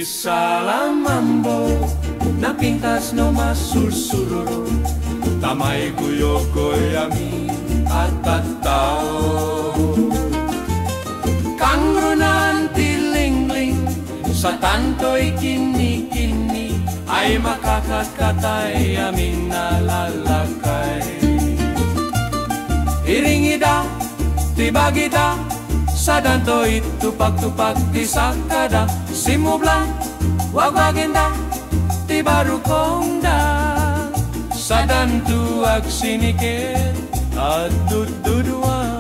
salamambo na pintas no masursuroro tamay guyo-goyami at tao kangrunan tilingling sa tanto'y kini-kini ay makakakatay aming nalalakay iringida tibagida sa danto'y tupak-tupak di sakada simublan wagwaginda ti barukongda sa dantu ag sinikit at dududuan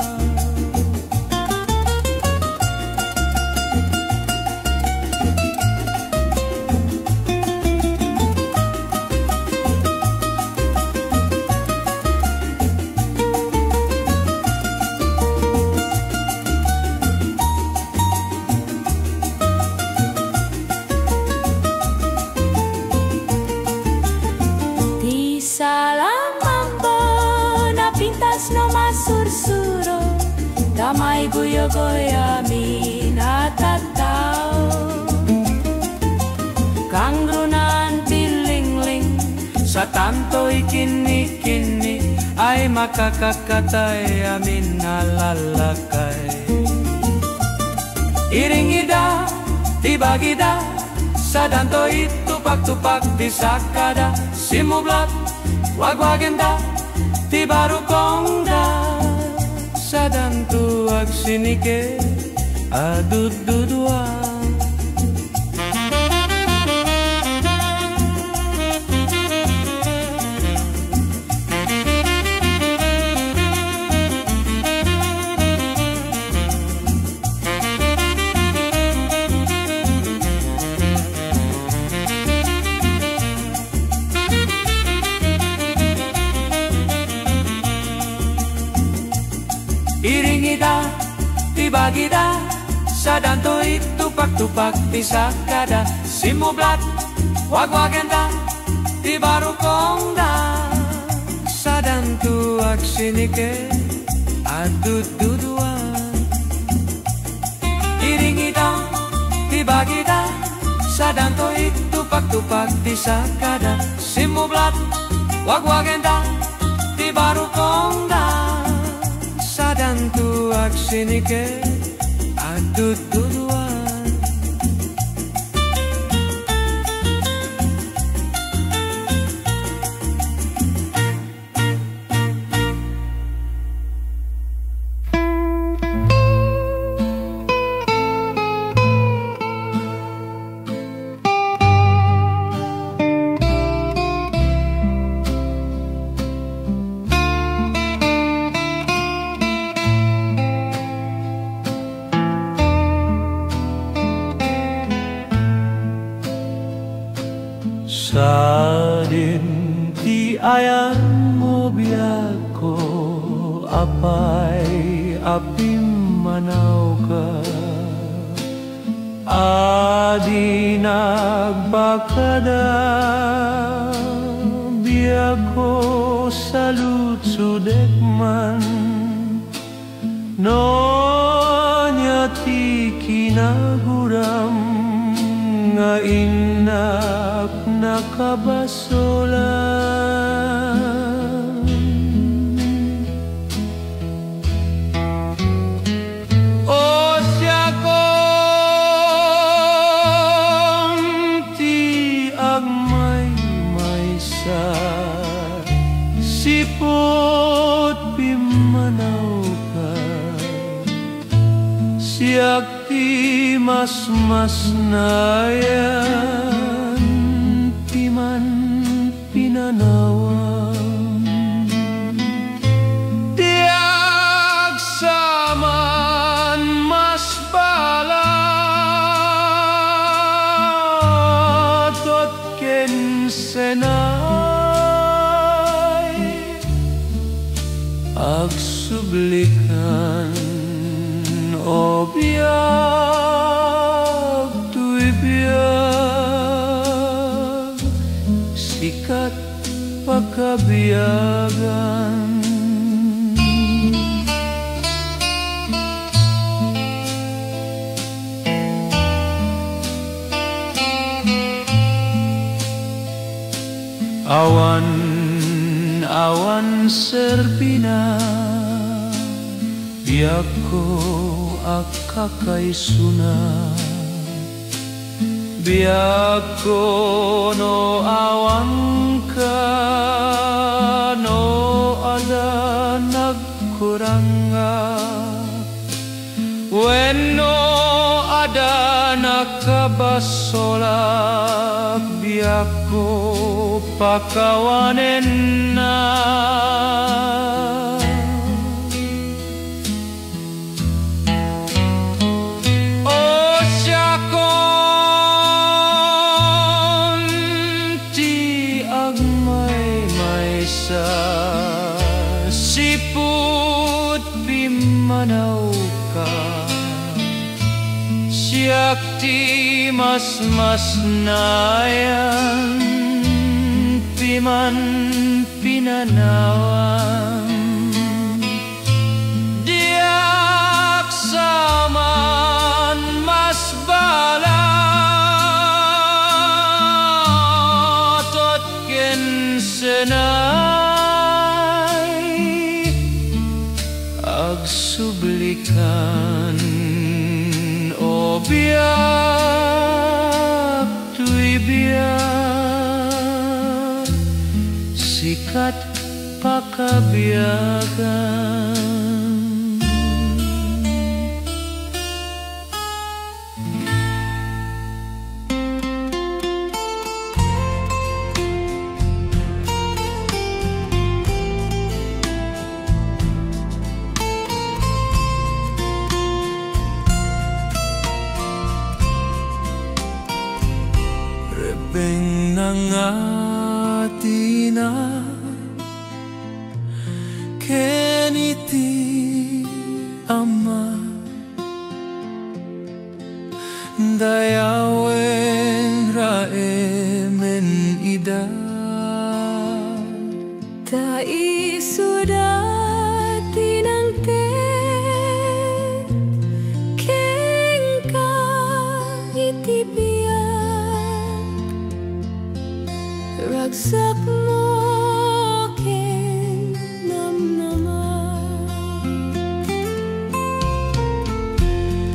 damay guyo-goyami natatao kangrunan tilingling sa tanto'y kini-kini ay makakakatay amin nalalakay iringida tibagida sa danto'y tupak-tupak di sakada simublat wagwagenda tibarukongda sa dantu ag sinike adududuan iringida tibagida sa danto'y tupak-tupak di sakada simublat wagwagenda tibarukongda sa dantu ag sinike adududuan iringida tibagida sa danto'y tupak-tupak di sakada simublat wagwagenda tibarukongda dan tu ag sinike adududuan Sadin ti ayan mo biyak ko apay apim manaw ka adi nagbakada biyak ko sa lutsudek man no nya ti kinaguram nga inak nakabasolan o siya kong ti agmay maysa sipot pimanaw ka siyak ti mas nayan piman pinanawan tiag saman mas balat at kensenay ag sublikan o biag tuy biag sikat pakabiyagan Awan serbina biako akakai suna biako no awan ka no ada nagkuranga weno ada nakabasolak biako pakawanen na o syakon ti agmay sa siput pimanaw ka siyak ti mas nayan piman pinanawan diak saman mas balatot ken senay agsublikan o biak tui biak sikat pakabiagan. Rebeng nangatina keniti ama dayawen raemen ida tai sudah tinangte kengka itibian ragsak mo ken namnama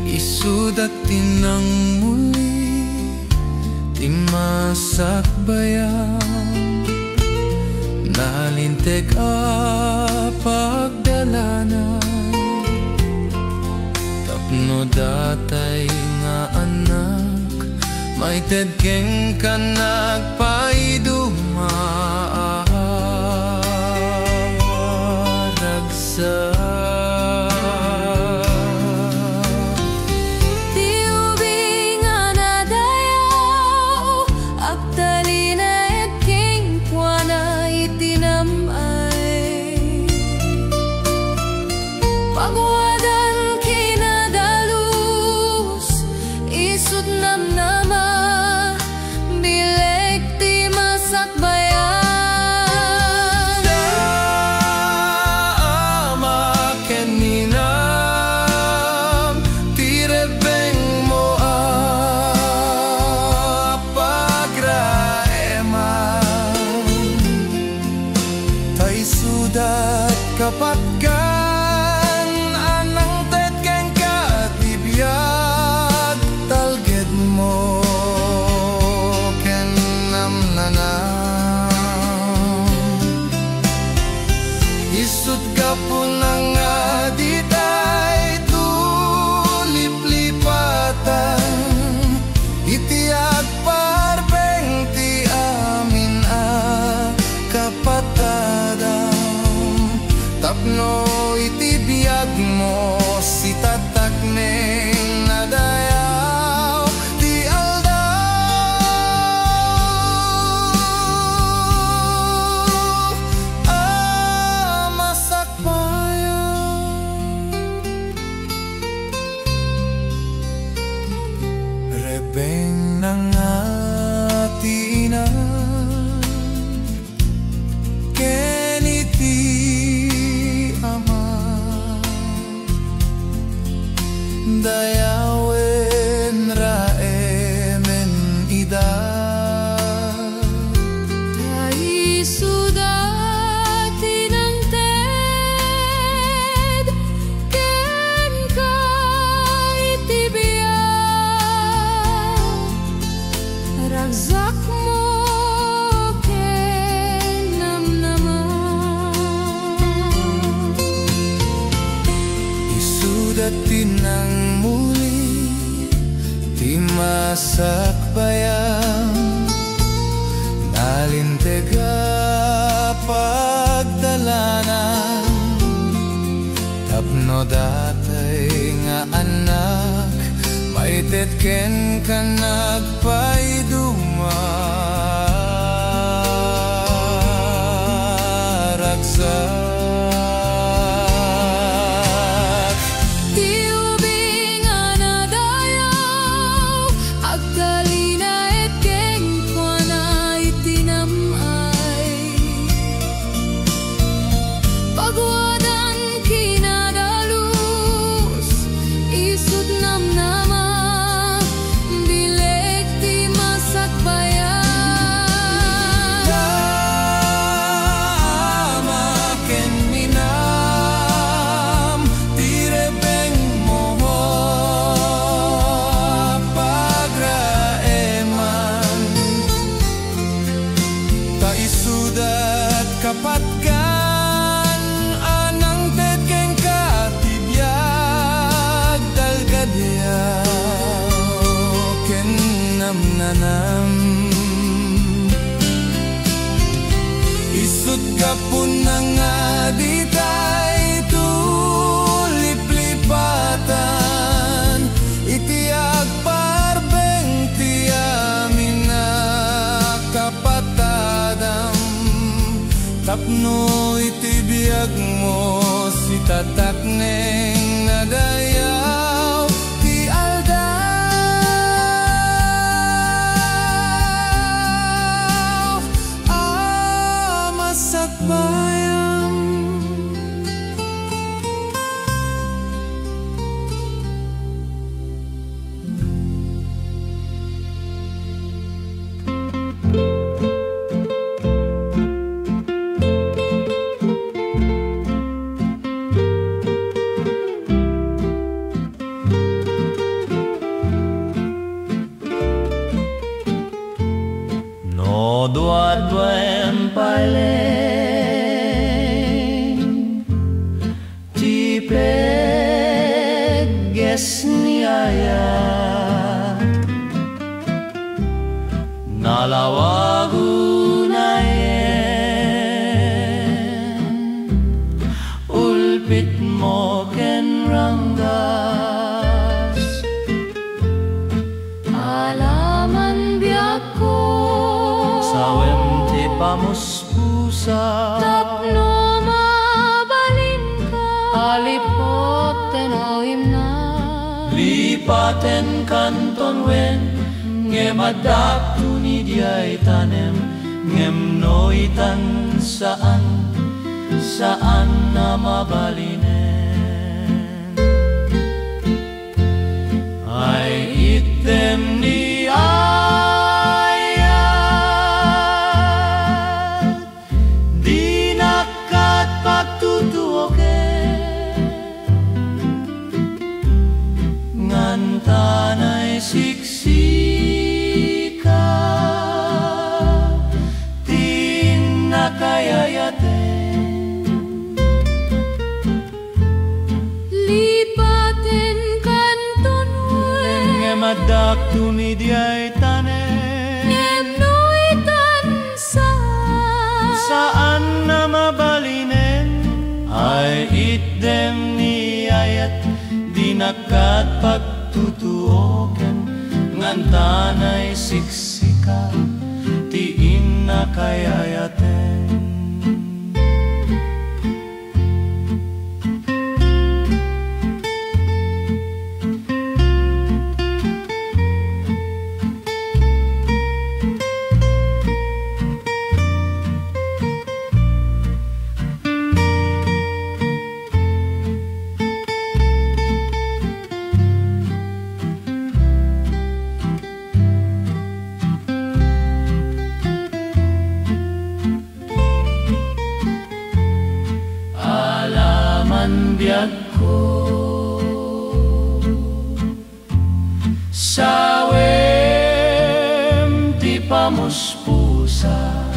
isudat tinang muli timasak bayan nalintek pagdalanan tapno datay nga anak may tedkeng kanak paiduma ragsa pagwadan kinadalus isut namnama bilek ti masak bayan dama keninam tirebeng mo pagraeman tay sudat kapatkan isut kapunang aditay tulip-lipatan itiag parbeng ti amin kapatadam tapno sakbayan, nalintega pagdalanan, tapno datay nga anak, maitetken ka nagpaidumaragsak. Kapatkan anang tetken katibiyag dalgadyaw ken namnanam, isut kapun nga ditay tuliplipatan, itiag parbeng tiamin na kapatadam, tapno itibiyag mo si tatak neng nadayaw ti aldaw masakbayam. Dua-duan paling ti peges ni ayah nalawagunayen ulpit mo ken ranggas alaman biyak ko sawem ti pamuspusa, tapno mabalin ka alipoten o himna, lipaten kanton wen ngemadak tuni diay tanem ngemnoitan saan na mabalinen ay item ni ngantanay siksika tinakayayaten, lipaten kanton wen ngemadak tuni diay tanem ngemnoitan saan na mabalinen ay itdem ni ayat dinakat pagtutuoken ngantanay siksika tiin na kayayaten. Biag ko sawem ti pamuspusak,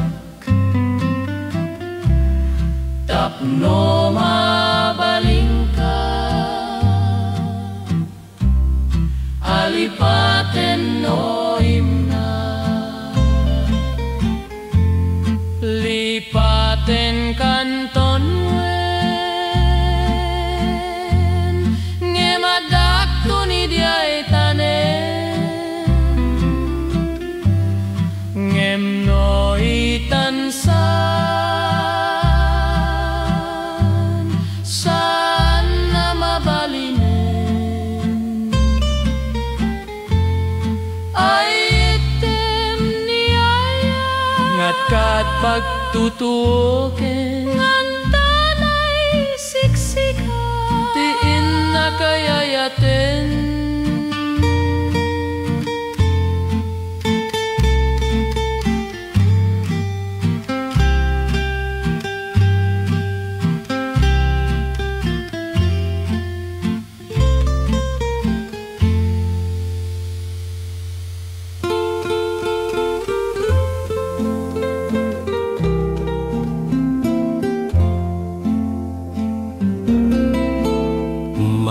tapno mabaling ka alipaten no kanton wen ngemadak tuni diay tanen ngem noi tansan sana mabalinen ay item ni aya ngatkat pagtutukin ngantanay siksika tiin na kayayaten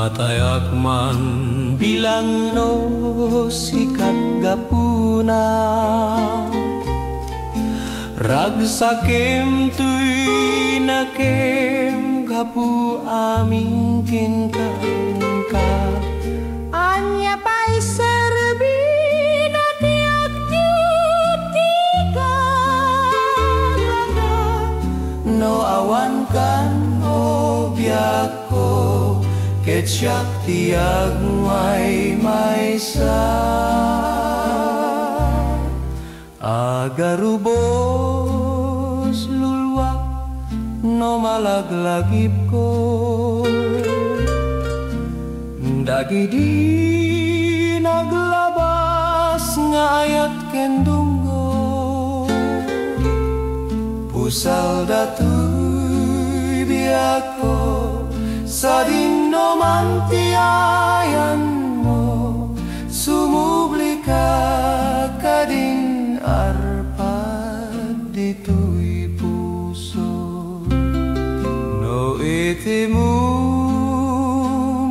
Matayak man bilang no sikat gapuna ragsakem tuy nakem gapu aming kinka anya pa'y serbi na tiyak titika no awan kan o biyak ko ketyak tiag may sa agarubos lulwak no malaglagip ko dagidi naglabas nga ayat kendunggo pusal datuy biyak ko sa no mantiayan mo sumubli ka kading arpad dito'y puso no itimu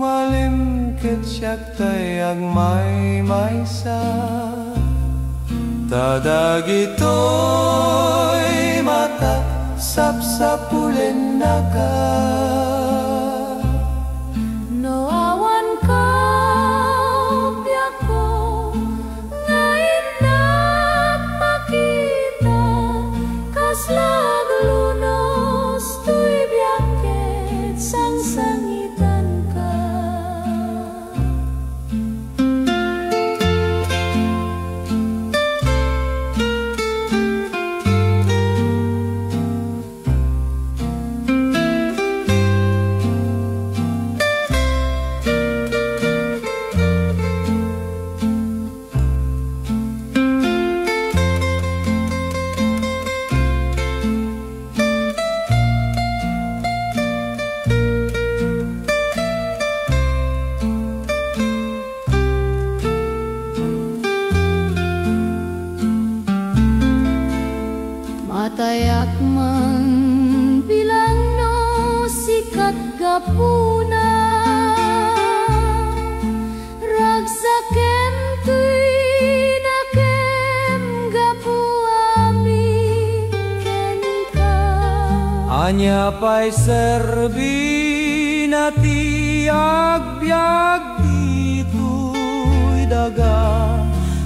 malimket siyak tayag may-maysa tadagito'y mata sapsapulen na ka matayak man bilang no sikat gapuna ragsakem tuy nakem gapu amin kenka anya pa'y serbi na tiag biag dito'y daga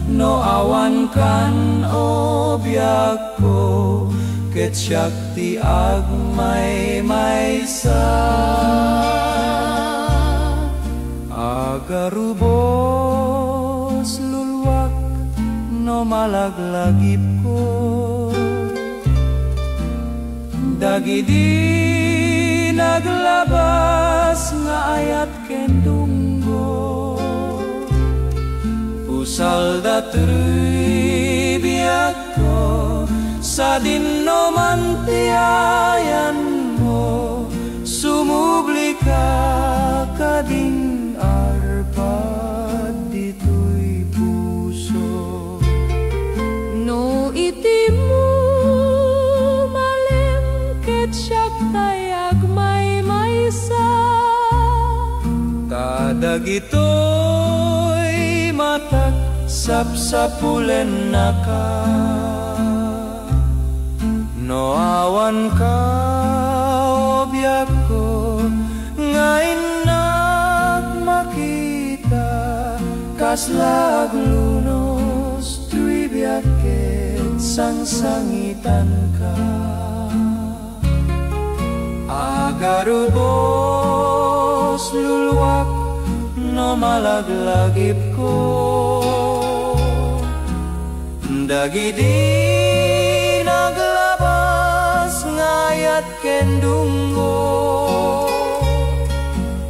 no awan kan o biag ko ketyak tiag may-maysa agarubos lulwak no malaglagip ko dagidi naglabas nga ayat kendunggo pusal datuy biyak ko sa no mantiayan mo sumubli ka kading arpad dito'y puso no itimu malimket siyak tayag may-maysa tadagito'y matak sapsapulen na ka no awan ka Kas laglunos tuy biyaket sang-sangitan ka Agarubos luluwak no malaglagip ko Dagidi naglabas ngayat kendunggo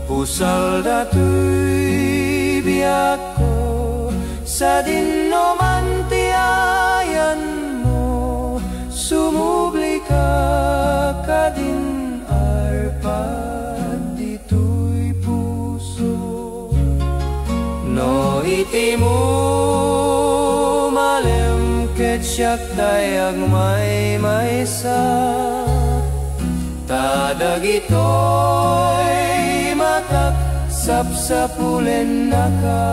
Pusal datoy biyak ko sa dinomantiayan mo Sumubli ka kadin arpad dito'y puso No iti mo malem siyak dayag may maysa Tadagito'y matak sapsapulen na ka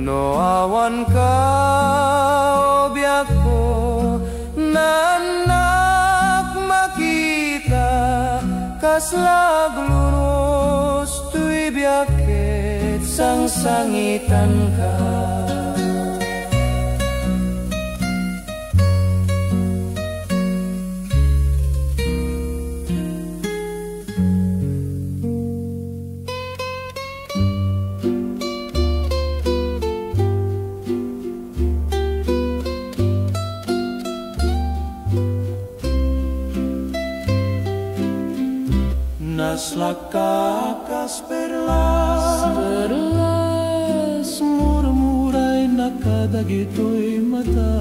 No awan ka o biyak ko na anak makita Kas laglunos tuy biyaket sang-sangitan ka Naslakakas perlas murmuray nakadagito'y mata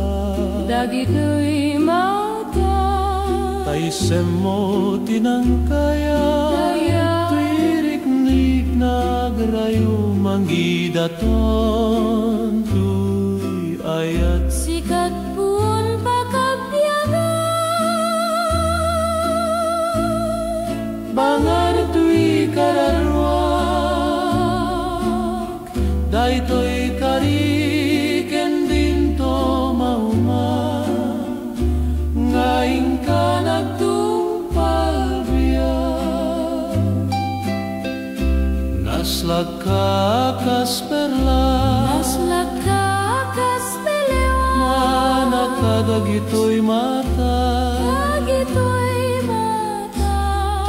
Dagito'y mata Taisem mo tinangkaya Tuiriknik nagrayo manggidaton Tuy ayat Sikat pun pakabyagan Bangar tuy kararwak Daytoy kariken dinto mauma Ngaing ka nagtumpal biyak Naslakakas perlas Naslakakas pelewa Manakadagitoy mata Dagito'y mata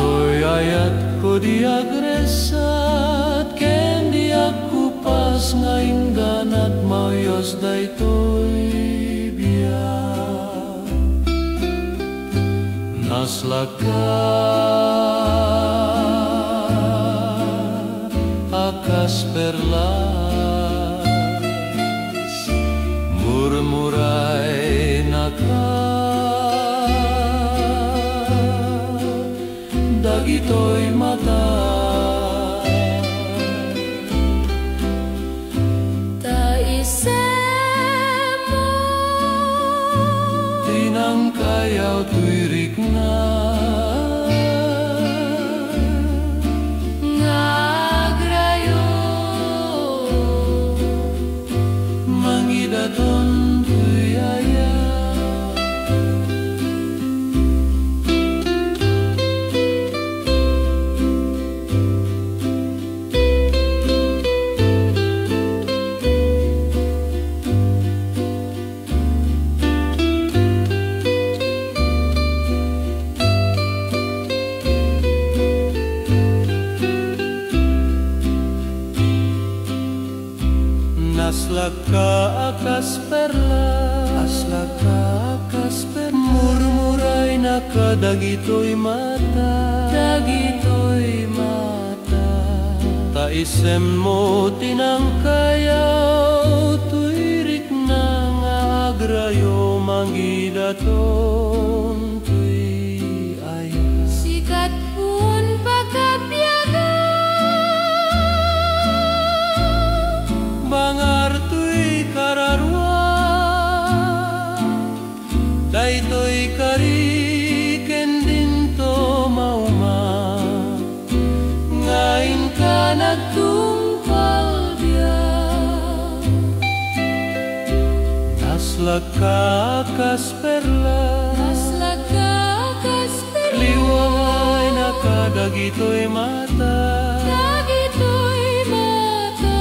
Toy ayat ko di agresat Ken di aku pas ngaing ganat mayos daytoy biyak Naslakakas perlas Murmuray naka Dagito'y mata Taisem mo Tinangkayaw tuirik na Ngagrayo Mangidaton tuy ayat Naslakakas perlas Murmuray nakadagito'y mata Dagito'y mata Taisem mo tinangkayaw Tuirik na nga agrayo manggidaton tuy ayat Sikat pun pakabyagan Bangar tuy kararwak Daytoy kariken dinto mauma Ngain ka nagtumpal biyak Naslakakas perlas Naslakakas pelewa Liway nakadagito'y mata Dagito'y mata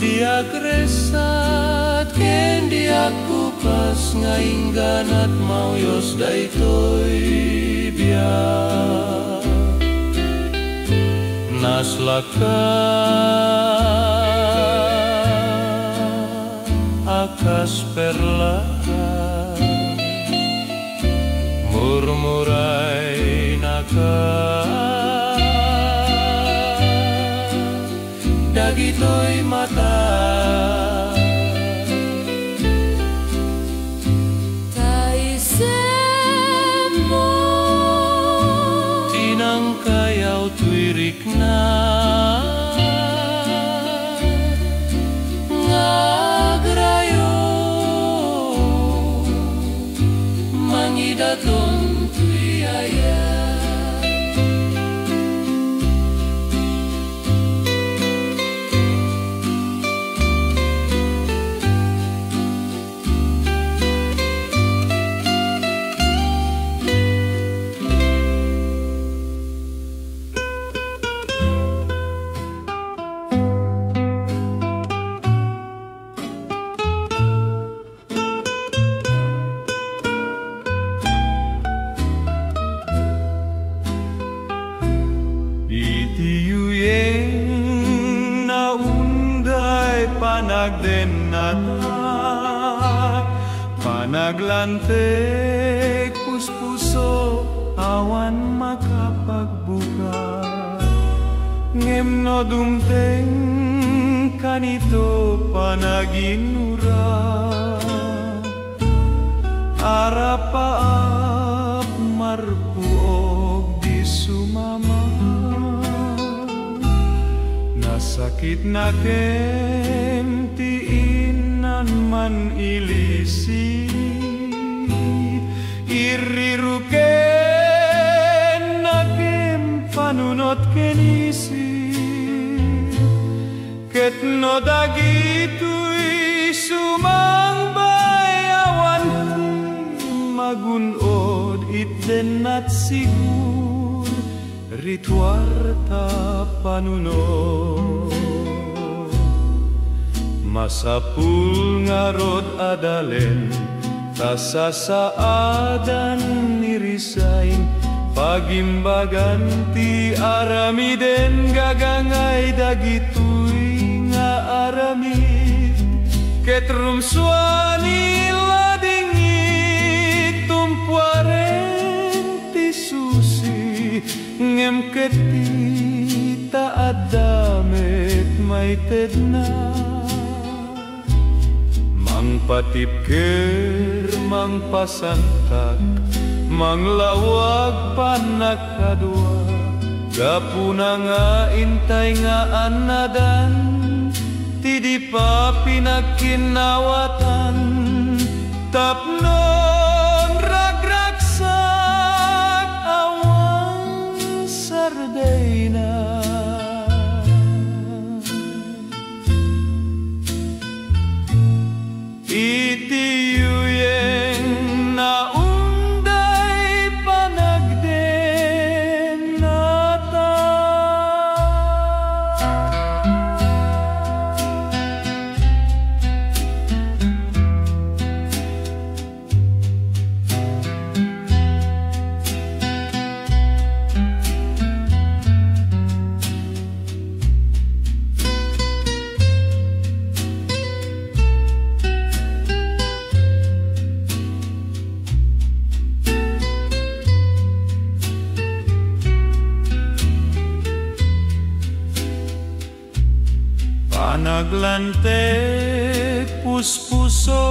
Diag resat ken diag kupas ngaingganat mauyos daytoy biak naslaka akas perlahan murmuray naka dagitoy mata taisemo tinangkayaw tuirik na ngagrayo mangidaton tuyaya Itiyuyeng naunday panagdenata panaglantek puspuso awan makapagbuka ngemno dumteng kanito panaginura arapaap marpuog di sumama sakit na ken tiinan man ilisi iriruken na ken panunot kenisi ket no dagitoy sumang bayawan magunod itten at sigur rituarta panuno masapul ngarod adalen tasasaadan nirisain pagimbagan ti aramiden gagangay dagitoy nga aramid ket rumsuani ladingit tumpuaren ti susi ngem keti taadamet may tedna mangpatipker mangpasantak manglawag panakadua gapuna nga intay nga anadan ti di pa pinakinawatan tapnon ragraksak awan sardayna itiyuyeng naunday panagdenata panaglantek puspuso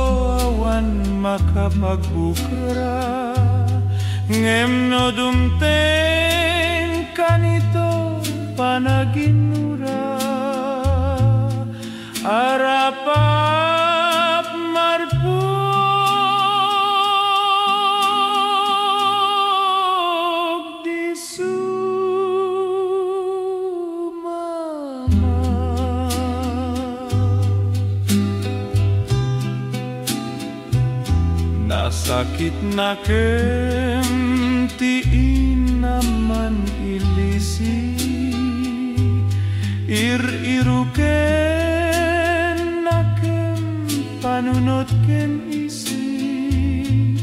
awan makapagbukra ngemno dumteng kanito panaginura arapap marpug di sumama nasakit na kem tiin naman ilisi iriruken bunot ken isi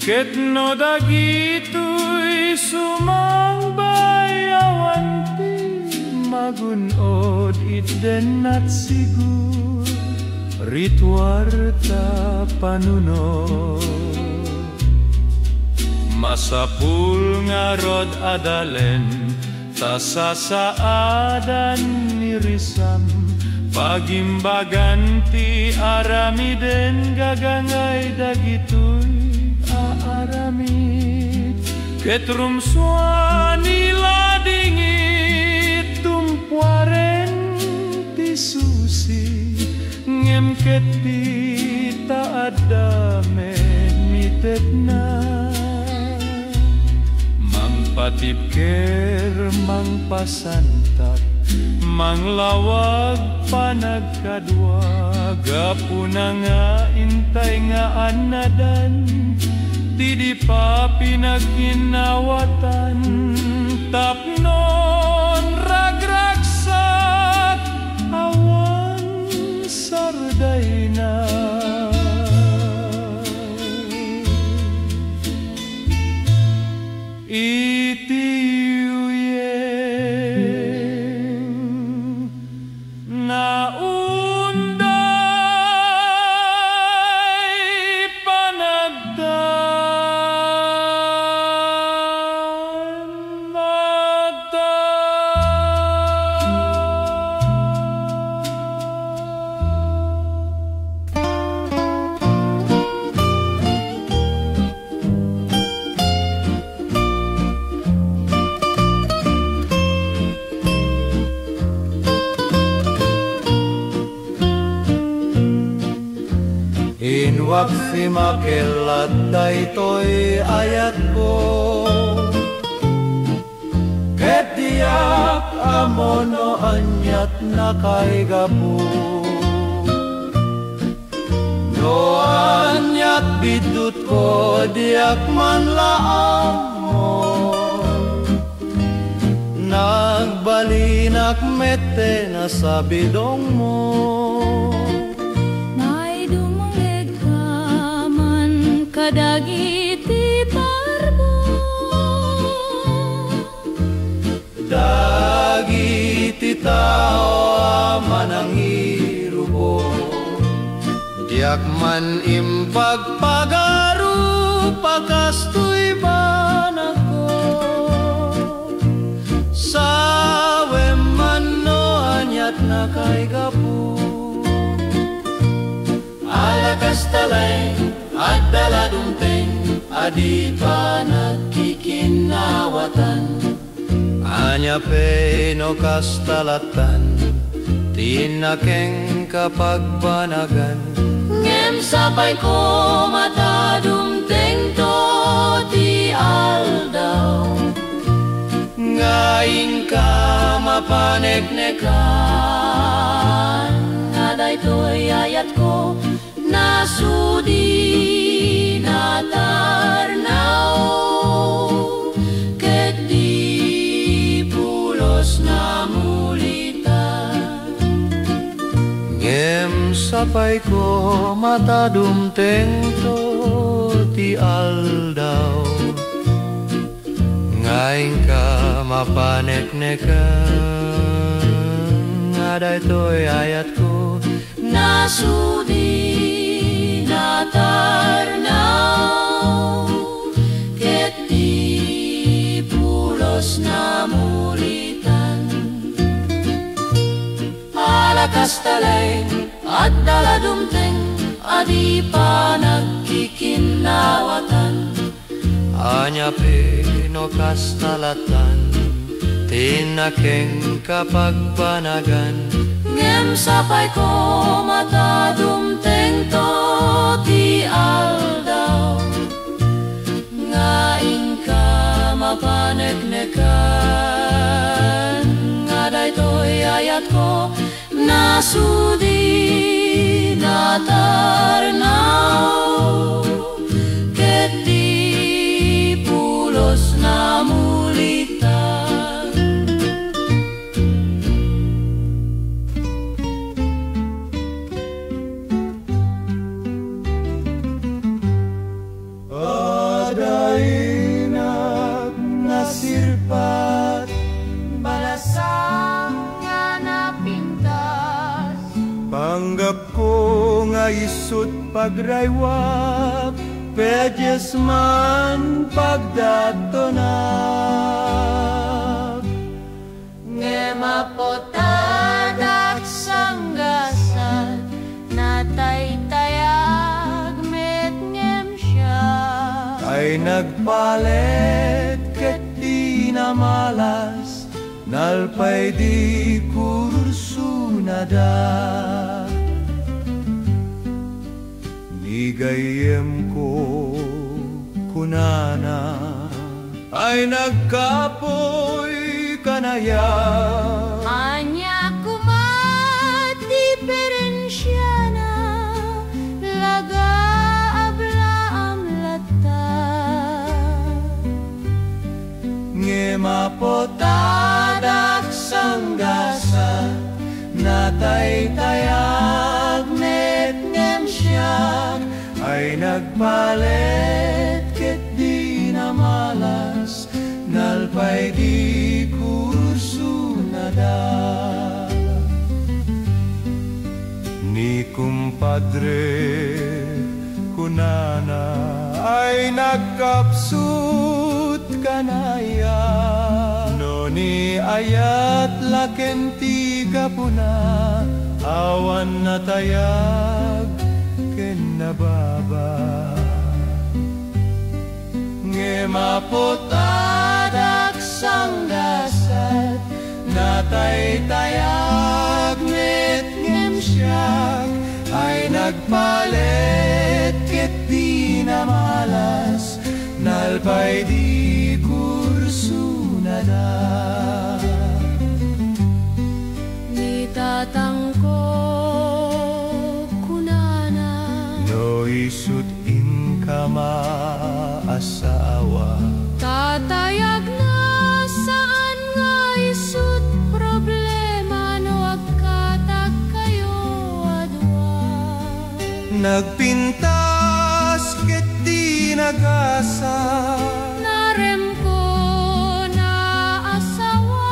ket no dagitoy sumangbayawan ti magunod iden at sigur rituarta panunod masapul nga rod adalen tasasaadan ni risam pagimbagan ti aramiden gagangay dagitoy aaramid ket rumsuan nila dingit tumpuaren ti susi ngem ket ti taadamen mitet na patipker mangpasantak manglawag panagkadwa gapuna nga intay nga anadan ti di pa pinagkinawatan tapnon ragragsak awan sarday na Inwag si makilat daytoy ayat ko ket diak amono anyat nakaigapu no anyat bidut ko diak manlaam mo nagbalinak mete na sa bidong mo kadagiti parbo dagiti tao manangirubo diak man impagpagaru pakastoy banako sawe man no anyat na kaigapu alakas talay at daladumteng adi pa nagkikinawatan anya pe no kastalatan tinakeng kapagbanagan ngem sapay ko matadumteng to ti aldaw ngaing ka mapaneknekan nga daytoy ayat ko nasudi natarnaw ket di pulos na mulita ngem sapay ko matadumteng to ti aldaw ngaing ka mapaneknekan nga daytoy ayat ko nasudi natarnaw ket di pulos na mulitan alakas talay at daladumteng adi pa nagkikinawatan anya pino kastalatan tinakeng kapagbanagan ngem sapay ko matadumteng to ti aldaw ngaing ka mapaneknekan nga daytoy ayat ko nasudi natarnaw ket di pulos na mulitan nga isut pagraywak pejes man pagdatonak Ngemapotadak sanggasat nataytayag met ngem siya ay nagpalet ket di na malas nalpay di kursunada nigayem ko kunana ay nagkapoy kanaya Anya kumat diferensyana laga abla amlata ngemapotadak sanggasa nataytayag met ngem siya ay nagpalet ket di na malas nalpay di kursunada ni kumpadre kunana ay nagkapsut kanaya no ni ayat lakenti kapuna awan natayag ken nababa ngemapotadak sanggasat nataytayag met ngem siya ay nagpalet ket di na malas nalpay di kursunada nitatangko kunana no isut inka maasawa tatayag na saan nga isut problema no agkatag kayo adwa nagpintas ket di nagasa narem ko na asawa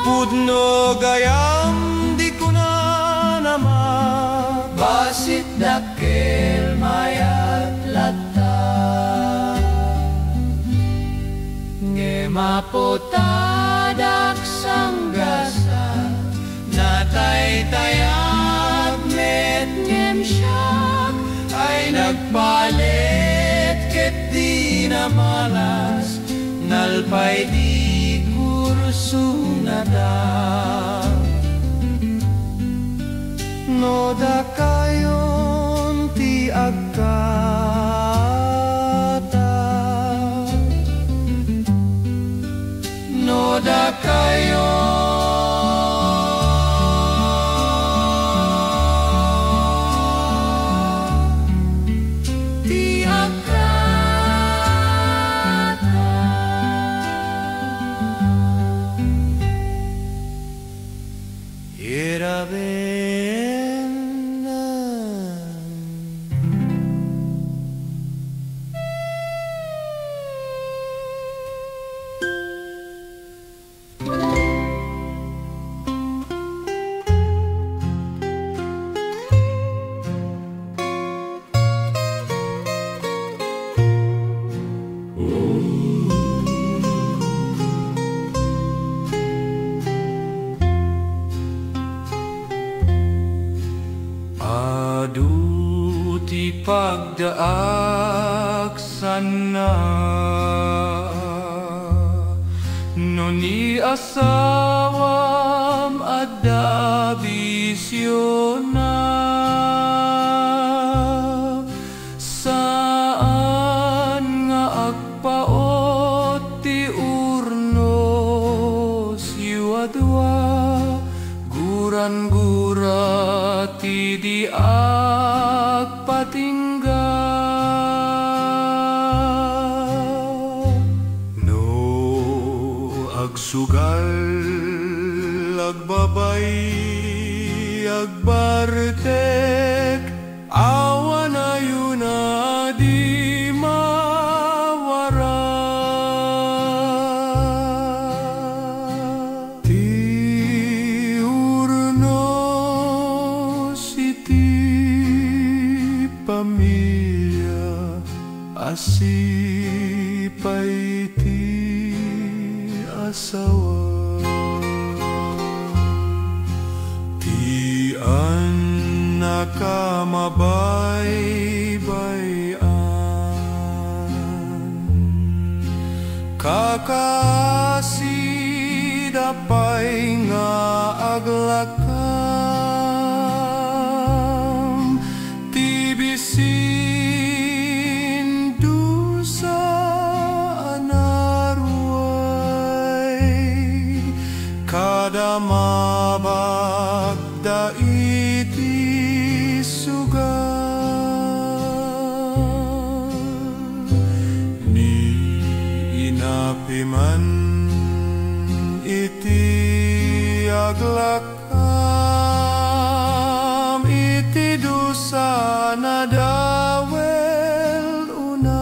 pudno gayam di ko na naman basit dakkel mayat latta ngemapotadak sanggasa nataytayag met ngem siya ay nagpalet ket di na malas nalpay di kursunada no da kayon ti agkata no da kayon ti agkata Adu ti pagdaak sana no ni asawam adda bisyona saan nga agpaot ti urnos yuadwa guran-gura ti di agpatingga no agsugal agbabay agbartek awan ayun na di mawara ti urnos iti asipay ti asawa ti an nakamaybaybayan kakasidapay nga aglakam ti bisin dusa anarway kada mabagda iti sugal ni inapiman iti aglakam iti dusa na dawel unay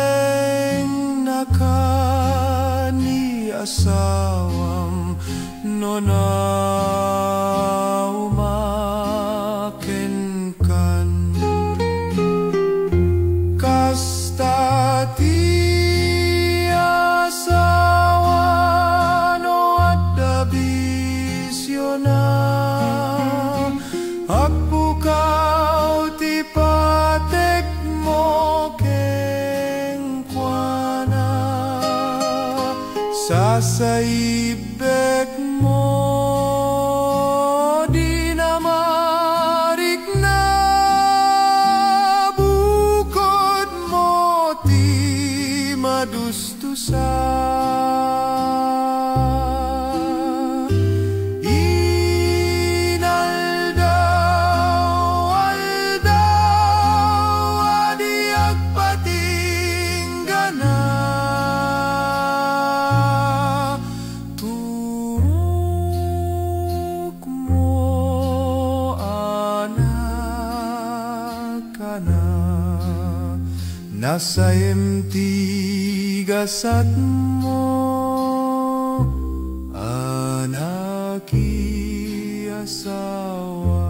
ibeleng nakani asawam nonaw makenkan kasta ti asawa no adda bisyo na agpukaw ti patek mo kengkwana sasaibek mo di na marik na bukod mo ti madustusa inaldaw aldaw adi agpatinggana turok mo anak kana nasa gasat mo anaki asawa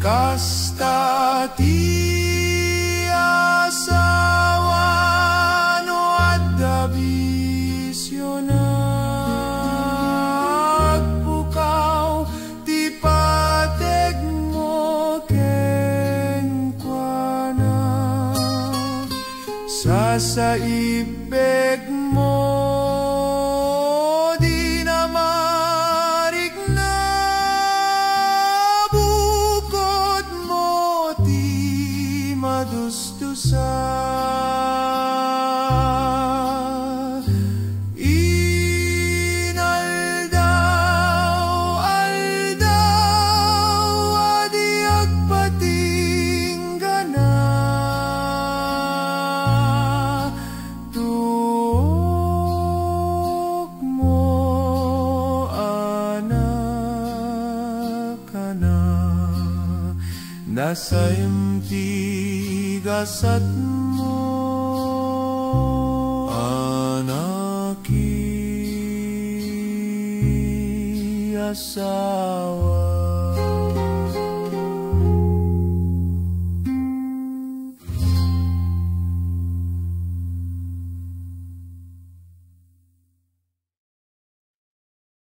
kasta ti asawa no adda bisyo na agpukaw ti pateg mo kengkwana sasaibeg mo di na marik na bukod mo ti madustusa inaldaw aldaw adi agpatinggana tuok mo anak kana nasa gasat mo anaki asawa